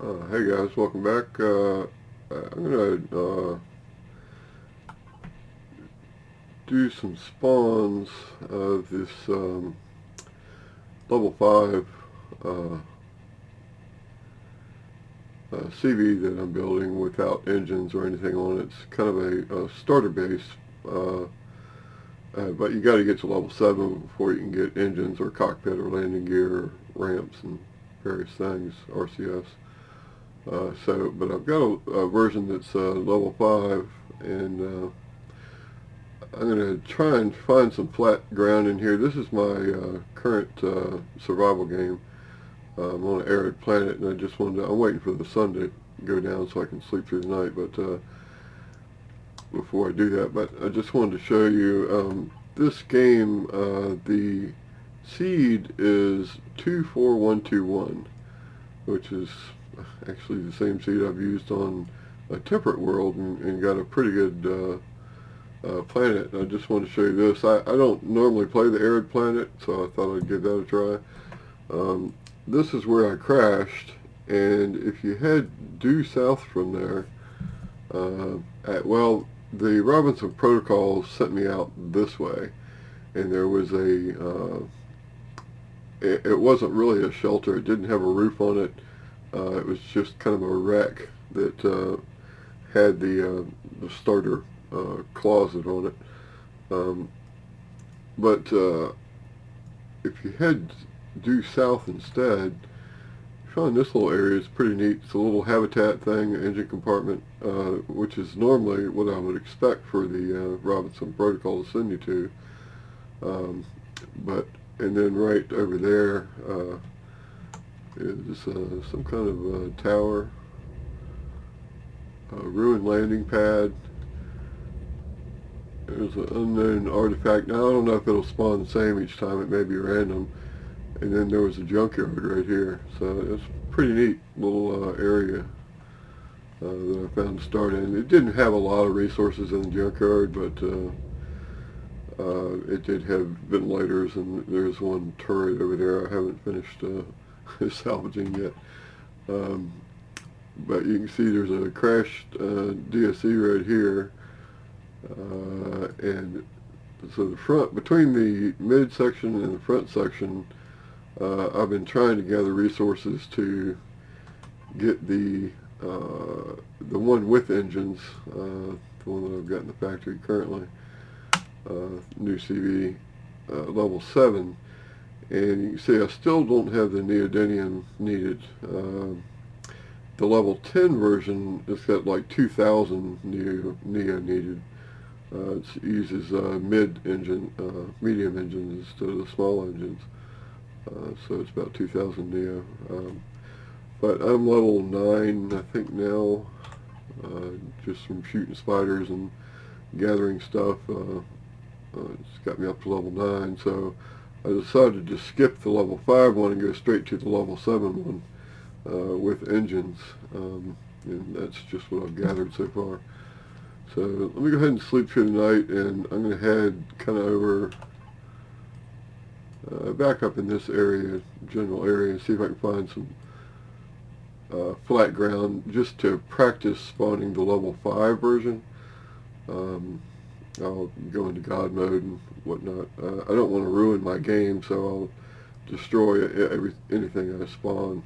Hey guys, welcome back. I'm gonna do some spawns of this level 5 uh, CV that I'm building without engines or anything on it. It's kind of a starter base, uh, but you got to get to level 7 before you can get engines or cockpit or landing gear, ramps, and various things, RCS. But I've got a version that's level 5, and I'm going to try and find some flat ground in here. This is my current survival game. I'm on an arid planet, and I'm waiting for the sun to go down so I can sleep through the night, but before I do that, but I just wanted to show you this game, the seed is 24121, which is actually the same seed I've used on a temperate world and got a pretty good planet. I just want to show you this. I don't normally play the arid planet, so I thought I'd give that a try. This is where I crashed, and if you head due south from there, the Robinson Protocol sent me out this way, and there was it wasn't really a shelter. It didn't have a roof on it. It was just kind of a wreck that had the starter closet on it. But if you head due south instead, you find this little area is pretty neat. It's a little habitat thing, engine compartment, which is normally what I would expect for the Robinson Protocol to send you to. And then right over there is some kind of tower, ruined landing pad. There's an unknown artifact. Now I don't know if it'll spawn the same each time. It may be random. And then there was a junkyard right here. So it's a pretty neat little area that I found to start in. It didn't have a lot of resources in the junkyard, but it did have ventilators, and there's one turret over there I haven't finished salvaging yet. But you can see there's a crashed DSC right here. And so between the midsection and the front section, I've been trying to gather resources to get the one with engines, the one that I've got in the factory currently, new CV level 7, and you can see I still don't have the neodymium needed. The level 10 version has got like 2,000 neo needed. It uses medium engines instead of the small engines, so it's about 2,000 neo. But I'm level 9, I think now, just from shooting spiders and gathering stuff. It's got me up to level 9, so I decided to skip the level 5 one and go straight to the level 7 one with engines, and that's just what I've gathered so far. So let me go ahead and sleep through the night, and I'm going to head kind of over back up in this area, general area, and see if I can find some flat ground just to practice spawning the level 5 version. I'll go into God mode and whatnot. I don't want to ruin my game, so I'll destroy anything I spawn,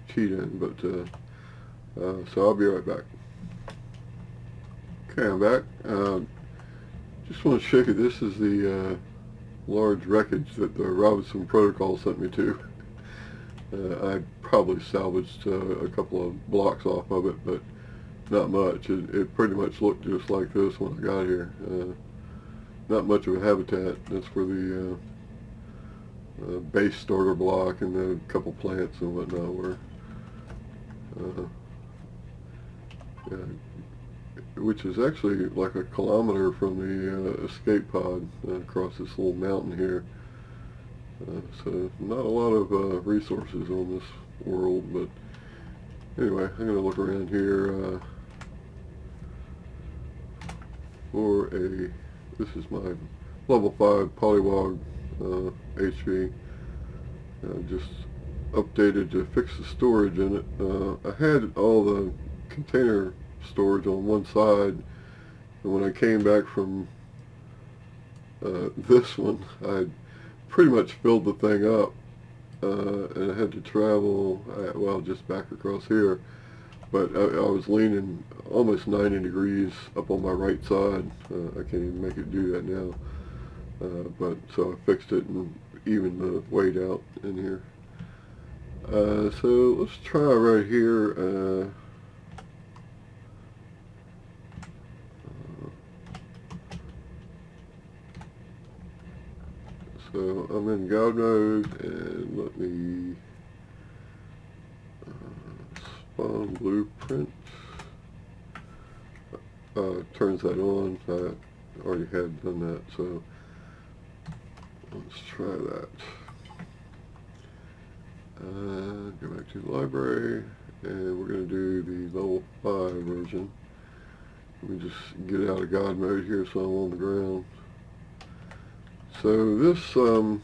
cheat in, but so I'll be right back. Okay, I'm back. Just want to show you, this is the large wreckage that the Robinson Protocol sent me to. I probably salvaged a couple of blocks off of it, but not much. It pretty much looked just like this when I got here. Not much of a habitat. That's where the base starter block and the couple plants and whatnot were. Yeah, which is actually like a kilometer from the escape pod across this little mountain here. So not a lot of resources on this world, but anyway, I'm going to look around here for this is my level 5 polywog HV. Just updated to fix the storage in it. I had all the container storage on one side, and when I came back from this one, I pretty much filled the thing up, and I had to travel, well, just back across here, but I was leaning almost 90 degrees up on my right side. I can't even make it do that now, but so I fixed it and evened the weight out in here. So let's try right here. So I'm in God mode, and let me spawn blueprint. Turns that on. I already had done that, so let's try that. Go back to the library, and we're going to do the level 5 version. Let me just get out of God mode here so I'm on the ground. So this, of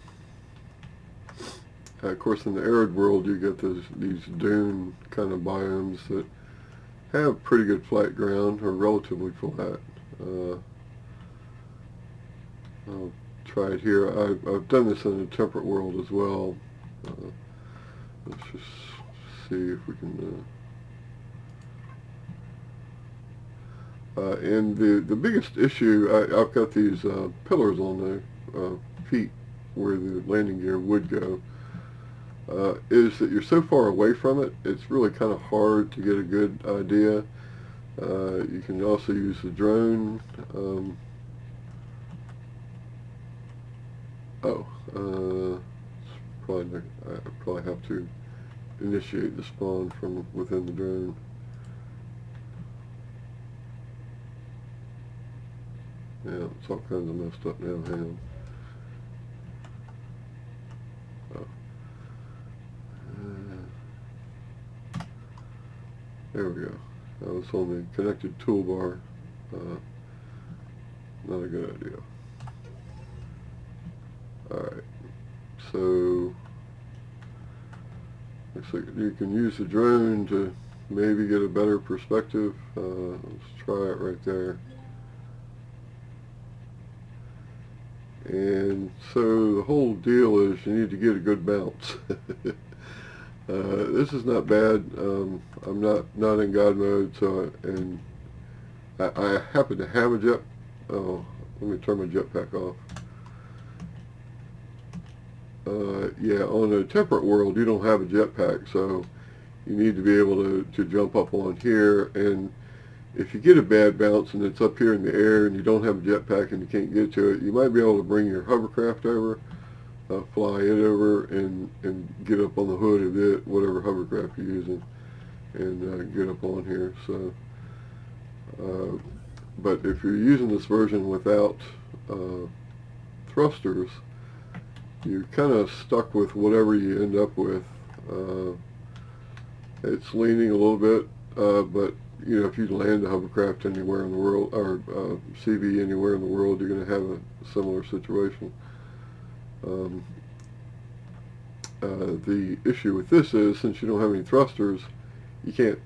course, in the arid world you get these dune kind of biomes that have pretty good flat ground, or relatively flat. I'll try it here. I've done this in the temperate world as well. Let's just see if we can... and the biggest issue, I've got these pillars on the feet where the landing gear would go, is that you're so far away from it, it's really kind of hard to get a good idea. You can also use the drone. I probably have to initiate the spawn from within the drone. Yeah, it's all kinds of messed up now. Hang on. There we go. That was on the connected toolbar. Not a good idea. Alright, so looks like you can use the drone to maybe get a better perspective. Let's try it right there. And so the whole deal is you need to get a good bounce. This is not bad. I'm not in God mode, so and I happen to have a jet. Oh, let me turn my jetpack off. Yeah, on a temperate world you don't have a jetpack, so you need to be able to jump up on here, and if you get a bad bounce and it's up here in the air and you don't have a jetpack and you can't get to it, you might be able to bring your hovercraft over, fly it over, and get up on the hood of it, whatever hovercraft you're using, and get up on here. So, but if you're using this version without thrusters, you're kind of stuck with whatever you end up with. It's leaning a little bit, but you know, if you land a hovercraft anywhere in the world, or CV anywhere in the world, you're going to have a similar situation. The issue with this is, since you don't have any thrusters, you can't,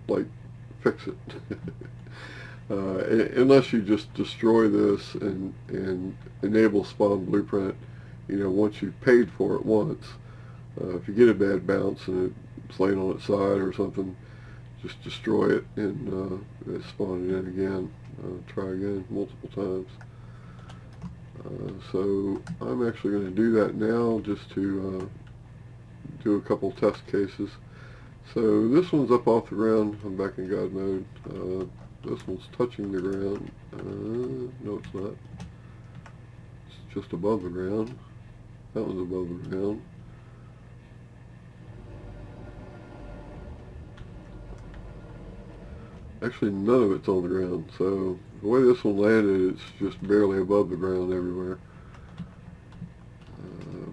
like, fix it. Unless you just destroy this and enable spawn blueprint, you know, once you've paid for it once. If you get a bad bounce and it's laying on its side or something, just destroy it and spawn it in again. Try again multiple times. So I'm actually going to do that now, just to do a couple test cases. So this one's up off the ground. I'm back in God mode. This one's touching the ground. No, it's not. It's just above the ground. That one's above the ground. Actually, none of it's on the ground. So the way this one landed, it's just barely above the ground everywhere.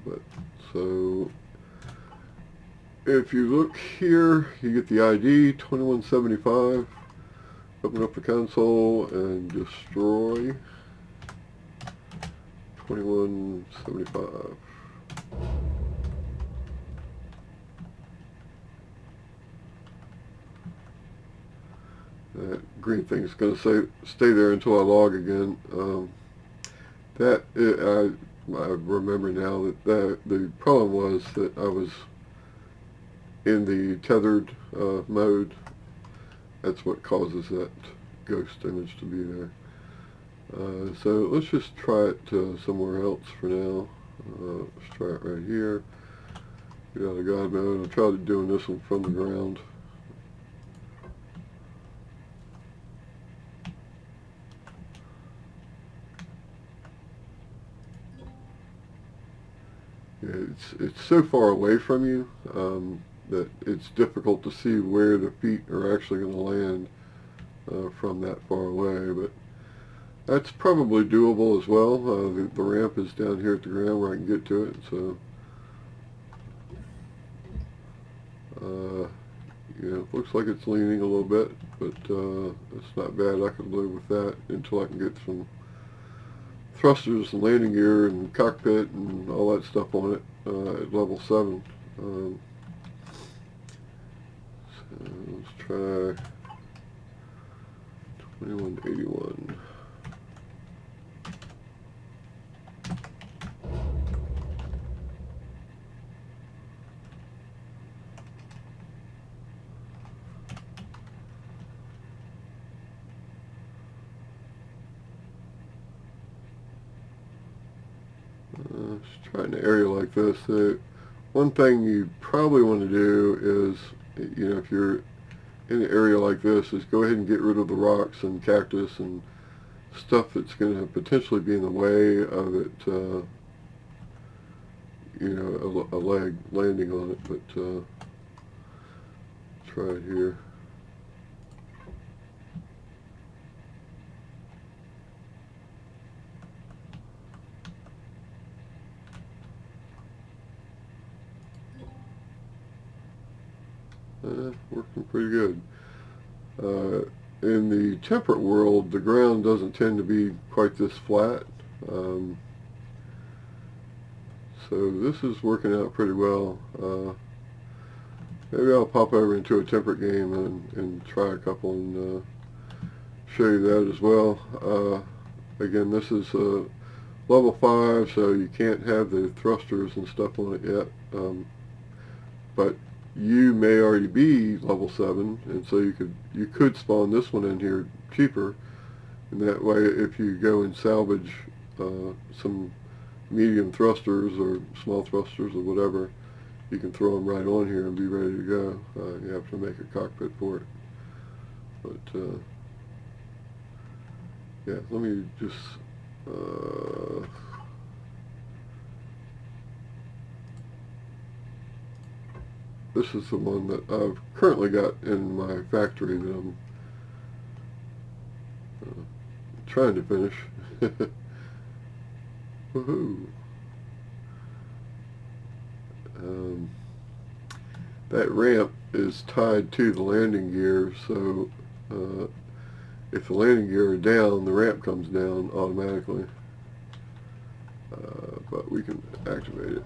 But so if you look here, you get the ID 2175. Open up the console and destroy 2175. That green thing is going to stay there until I log again. I remember now that the problem was that I was in the tethered mode. That's what causes that ghost image to be there. So let's just try it somewhere else for now. Let's try it right here. Get out of God mode. I'll try doing this one from the ground. Yeah, it's so far away from you that it's difficult to see where the feet are actually going to land from that far away, but that's probably doable as well. The ramp is down here at the ground where I can get to it, so looks like it's leaning a little bit, but it's not bad. I can live with that until I can get some thrusters and landing gear and cockpit and all that stuff on it at level 7. So let's try 2181. Let's try an area like this. One thing you probably want to do is, if you're in an area like this, is go ahead and get rid of the rocks and cactus and stuff that's going to potentially be in the way of it, a leg landing on it. But try it here. Working pretty good. In the temperate world, the ground doesn't tend to be quite this flat. So this is working out pretty well. Maybe I'll pop over into a temperate game and try a couple and show you that as well. Again, this is level 5, so you can't have the thrusters and stuff on it yet. But you may already be level 7, and so you could spawn this one in here cheaper, and that way if you go and salvage some medium thrusters or small thrusters or whatever, you can throw them right on here and be ready to go. You have to make a cockpit for it, but yeah, let me just this is the one that I've currently got in my factory that I'm trying to finish. Woohoo! That ramp is tied to the landing gear, so if the landing gear are down, the ramp comes down automatically. But we can activate it.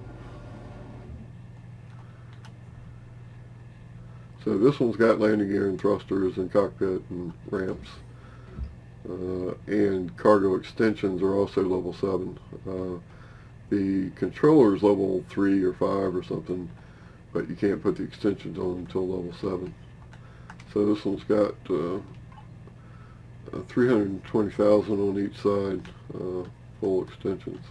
So this one's got landing gear and thrusters and cockpit and ramps. And cargo extensions are also level 7. The controller is level 3 or 5 or something, but you can't put the extensions on until level 7. So this one's got 320,000 on each side, full extensions.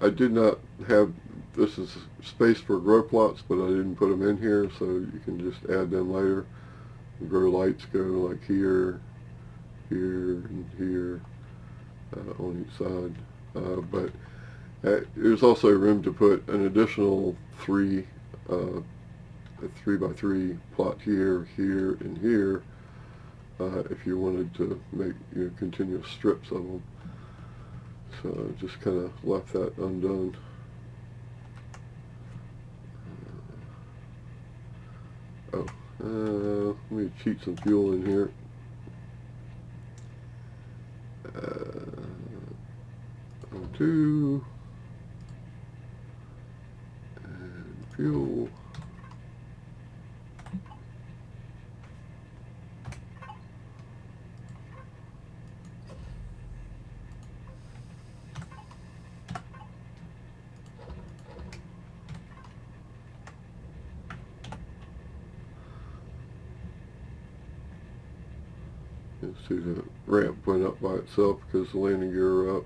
I did not have, this is space for grow plots, but I didn't put them in here, so you can just add them later. The grow lights go like here, here, and here on each side. But there's also room to put an additional a 3x3 plot here, here, and here if you wanted to make continuous strips of them. So I just kind of left that undone. Let me cheat some fuel in here. O2. fuel. You see the ramp went up by itself because the landing gear are up.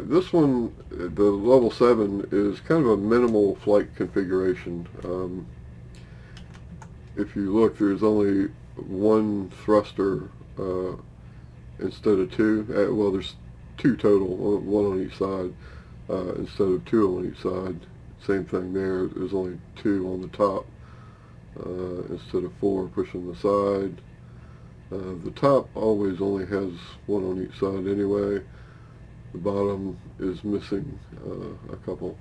This one, the level 7, is kind of a minimal flight configuration. If you look, there's only one thruster instead of two. Well, there's two total, one on each side instead of two on each side. Same thing there. There's only two on the top instead of four pushing the side. The top always only has one on each side anyway. The bottom is missing a couple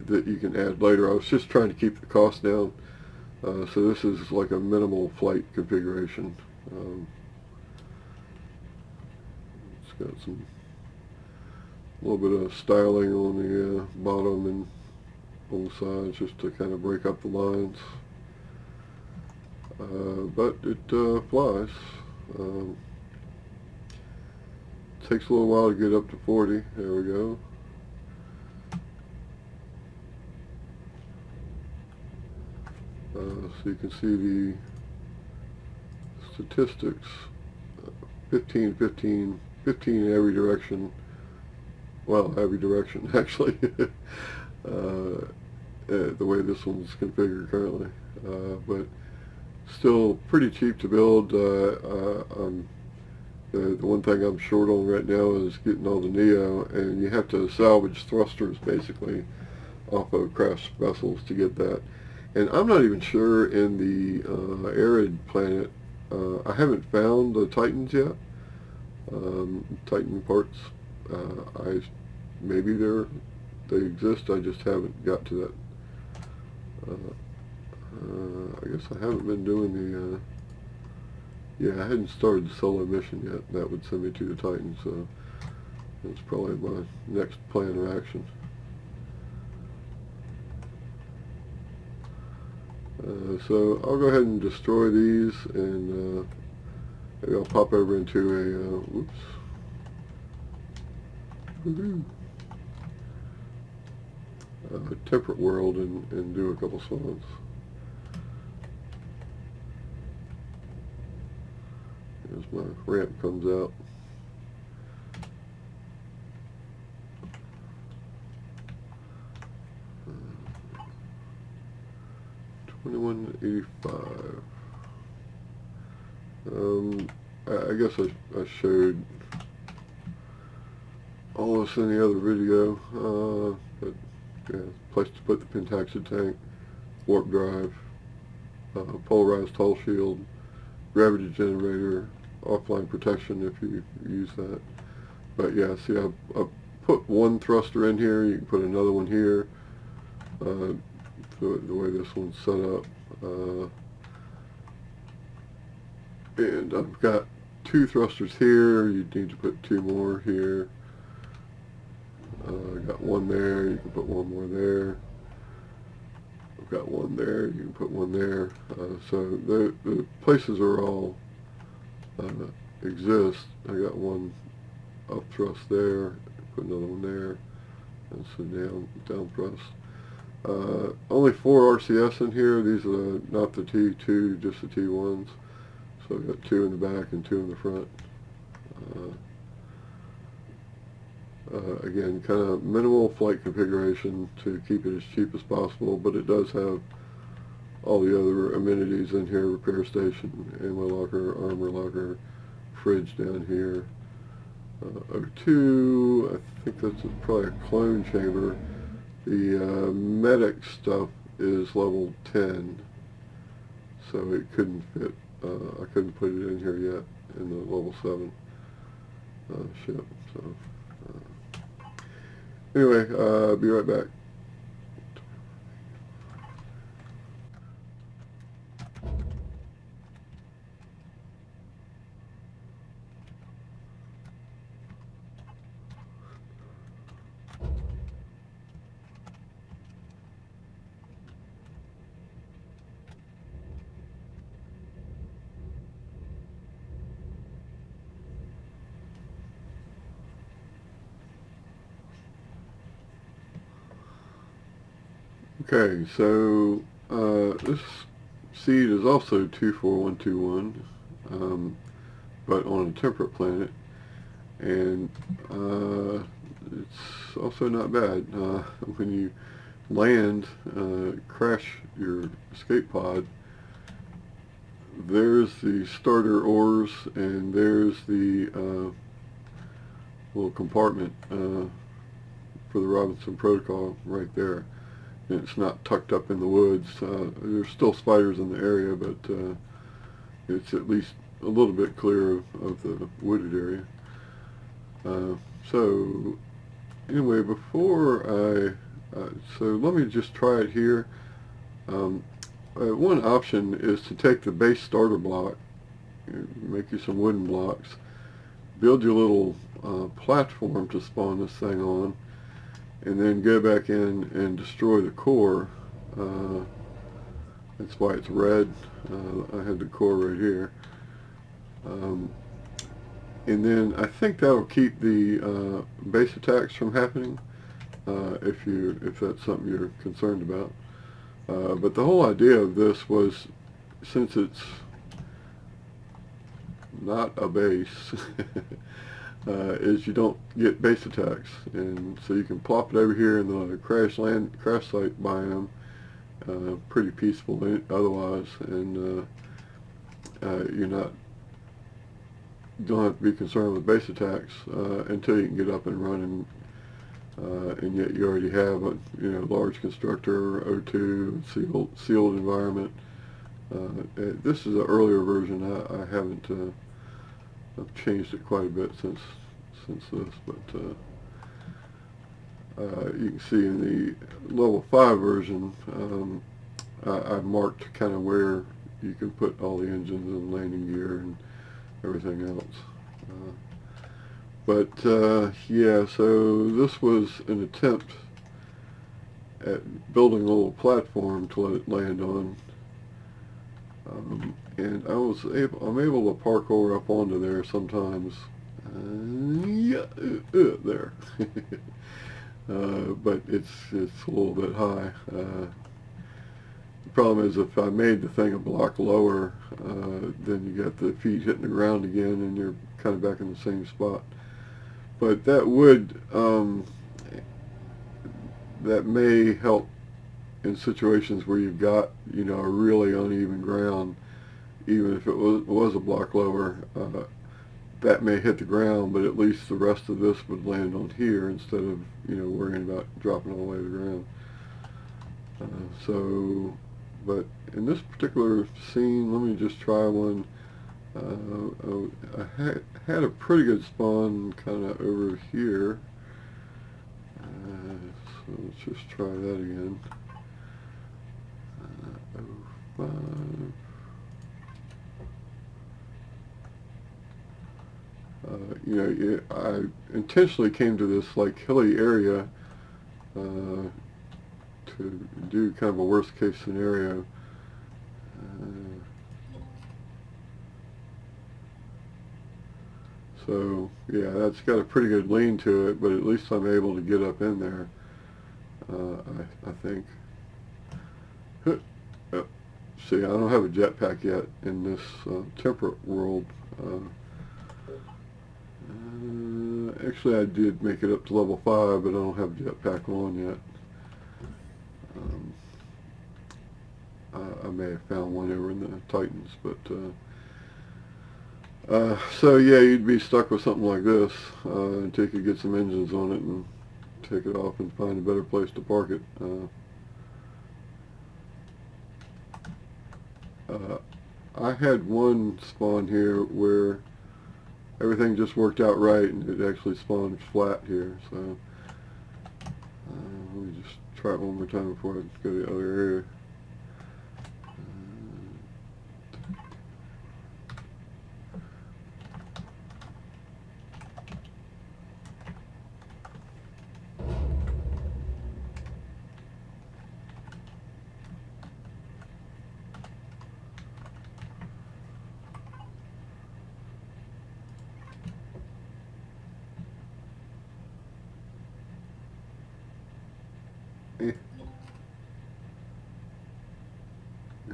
that you can add later. I was just trying to keep the cost down, so this is like a minimal flight configuration. It's got a little bit of styling on the bottom and on the sides just to kind of break up the lines, but it flies. Takes a little while to get up to 40. There we go. So you can see the statistics. 15, 15, 15 in every direction. Well, every direction actually. The way this one's configured currently. But still pretty cheap to build. The one thing I'm short on right now is getting all the Neo, and you have to salvage thrusters basically off of crashed vessels to get that. And I'm not even sure in the arid planet, I haven't found the Titans yet, Titan parts. Maybe they exist, I just haven't got to that. I guess I haven't been doing the yeah, I hadn't started the solo mission yet. That would send me to the Titan, so that's probably my next plan of action. So I'll go ahead and destroy these, and maybe I'll pop over into a whoops. Temperate world and do a couple swans. As my ramp comes out. $21.85. I guess I showed all this in the other video, but yeah, place to put the pentaxid tank, warp drive, polarized hull shield, gravity generator, offline protection if you use that. But yeah, see, I've put one thruster in here. You can put another one here. The way this one's set up, and I've got two thrusters here. You need to put two more here. I got one there. You can put one more there. I've got one there. You can put one there. So the places are all exist. I got one up thrust there. Put another one there. And so down thrust. Only 4 RCS in here. These are not the T2, just the T1s. So I've got 2 in the back and 2 in the front. Again, kind of minimal flight configuration to keep it as cheap as possible, but it does have all the other amenities in here: repair station, ammo locker, armor locker, fridge down here. O2, I think that's probably a clone chamber. The medic stuff is level 10, so it couldn't fit. I couldn't put it in here yet in the level 7 ship. So anyway, be right back. Okay, so this seed is also 24121, but on a temperate planet, and it's also not bad. When you land, crash your escape pod, there's the starter ores, and there's the little compartment for the Robinson Protocol right there. And it's not tucked up in the woods. There's still spiders in the area, but it's at least a little bit clear of the wooded area. So anyway, so let me just try it here. One option is to take the base starter block, make you some wooden blocks, build your little platform to spawn this thing on, and then go back in and destroy the core. That's why it's red. I had the core right here. And then I think that'll keep the base attacks from happening, if that's something you're concerned about. But the whole idea of this was, since it's not a base, is you don't get base attacks, and so you can plop it over here in the crash site biome, pretty peaceful otherwise, and don't have to be concerned with base attacks until you can get up and running, and yet you already have a large constructor, O2, sealed environment. This is an earlier version. I haven't. I've changed it quite a bit since this, but you can see in the level 5 version, I marked kind of where you can put all the engines and landing gear and everything else. Yeah, so this was an attempt at building a little platform to let it land on. And I'm able to parkour up onto there sometimes. There. But it's a little bit high. The problem is, if I made the thing a block lower, then you got the feet hitting the ground again, and you're kind of back in the same spot. But that may help in situations where you've got a really uneven ground. Even if it was a block lower, that may hit the ground, but at least the rest of this would land on here instead of worrying about dropping all the way to the ground. But in this particular scene, let me just try one. I had a pretty good spawn kind of over here. So let's just try that again. 05. I intentionally came to this hilly area to do kind of a worst case scenario. So yeah, that's got a pretty good lean to it, but at least I'm able to get up in there, I think. See, I don't have a jetpack yet in this temperate world. Actually, I did make it up to level 5, but I don't have a jetpack on yet. I may have found one over in the Titans, but so yeah, you'd be stuck with something like this until you could get some engines on it and take it off and find a better place to park it. I had one spawn here where everything just worked out right, and it actually spawned flat here. So let me just try it one more time before I go to the other area.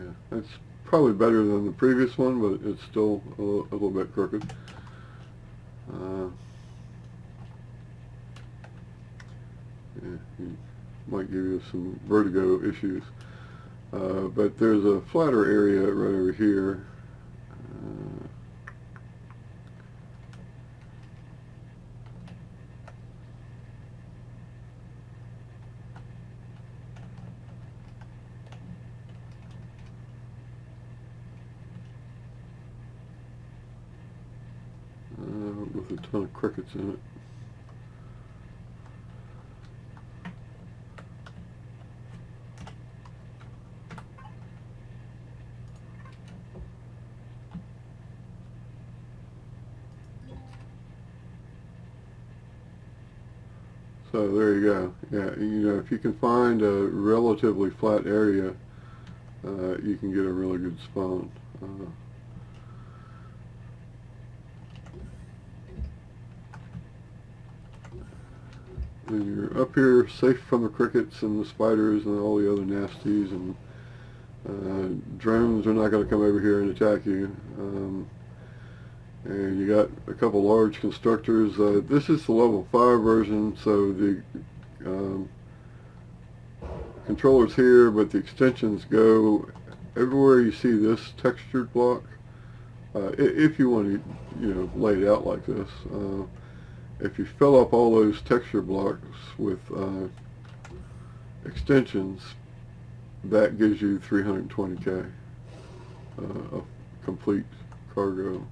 Yeah, it's probably better than the previous one, but it's still a little bit crooked. Yeah, it might give you some vertigo issues. But there's a flatter area right over here. With a ton of crickets in it. So there you go. Yeah, you know, if you can find a relatively flat area, you can get a really good spawn. When you're up here, safe from the crickets and the spiders and all the other nasties, and drones are not going to come over here and attack you. And you got a couple large constructors. This is the level 5 version, so the controllers here, but the extensions go everywhere you see this textured block. If you want to, you know, lay it out like this. If you fill up all those texture blocks with extensions, that gives you 320K of complete cargo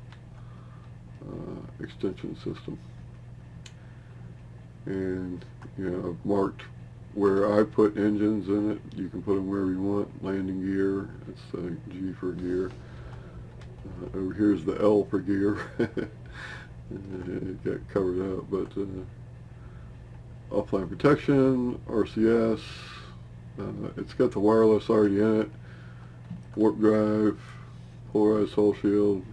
extension system. And you know, I've marked where I put engines in it. You can put them wherever you want. Landing gear, that's the G for gear. Over here's the L for gear. It got covered up, but offline protection, RCS, it's got the wireless already in it, warp drive, polarized hull shield,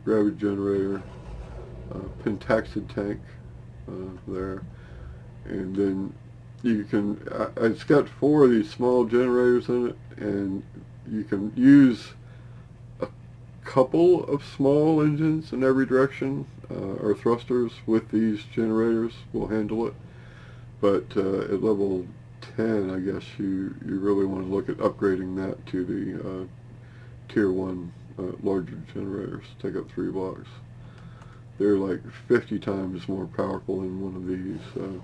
gravity generator, pentaxid tank there, and then you can, it's got 4 of these small generators in it, and you can use couple of small engines in every direction, or thrusters with these generators will handle it. But at level 10, I guess you really want to look at upgrading that to the tier 1 larger generators. Take up 3 blocks. They're like 50 times more powerful than one of these. So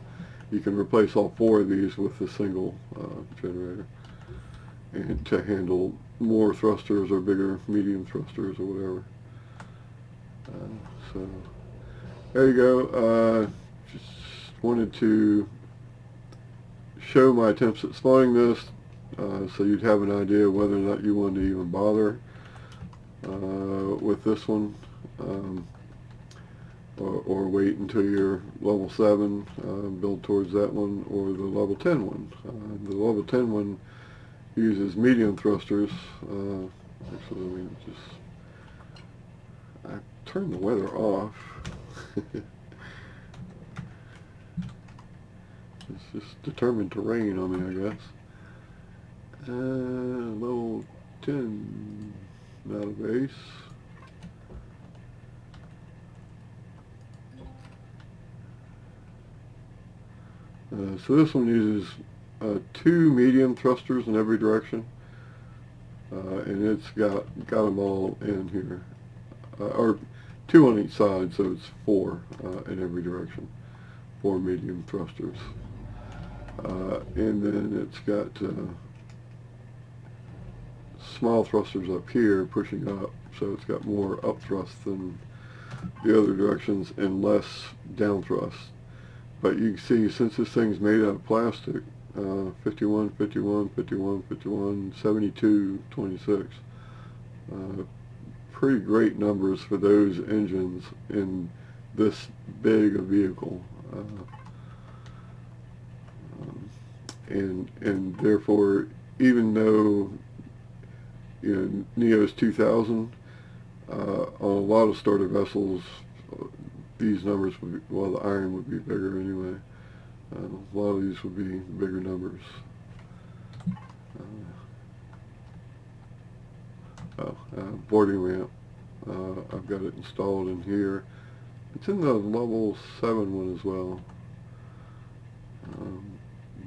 you can replace all 4 of these with a single generator, and to handle more thrusters or bigger medium thrusters or whatever. So there you go. Just wanted to show my attempts at spawning this, so you'd have an idea whether or not you wanted to even bother with this one, or wait until you're level 7, build towards that one, or the level 10 one. The level 10 one uses medium thrusters. Actually, let me I turned the weather off. It's just determined to rain on me, I guess. Level 10, not a base. So this one uses 2 medium thrusters in every direction, and it's got them all in here, or 2 on each side, so it's 4 in every direction, 4 medium thrusters, and then it's got small thrusters up here pushing up, so it's got more up thrust than the other directions and less down thrust. But you can see, since this thing's made out of plastic, 51, 51, 51, 51, 72, 26. Pretty great numbers for those engines in this big a vehicle. And therefore, even though, you know, Neo's 2000, on a lot of starter vessels, these numbers would be, well, the iron would be bigger anyway. A lot of these would be bigger numbers. boarding ramp. I've got it installed in here. It's in the level 7 one as well,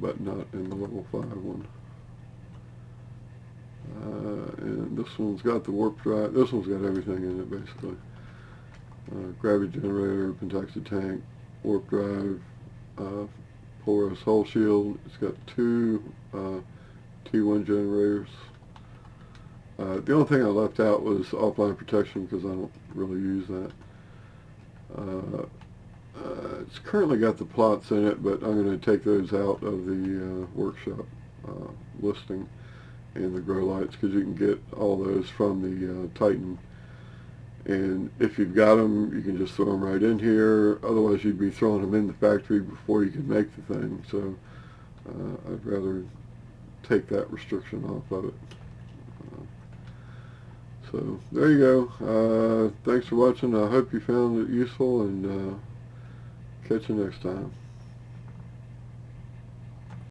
but not in the level 5 one. And this one's got the warp drive. This one's got everything in it basically. Gravity generator, pentacted tank, warp drive, Polarized Hull Shield. It's got 2 T1 generators. The only thing I left out was offline protection because I don't really use that. It's currently got the plots in it, but I'm going to take those out of the workshop listing and the grow lights because you can get all those from the Titan. And if you've got them, you can just throw them right in here. Otherwise, you'd be throwing them in the factory before you can make the thing. So I'd rather take that restriction off of it. So there you go. Thanks for watching. I hope you found it useful, and catch you next time.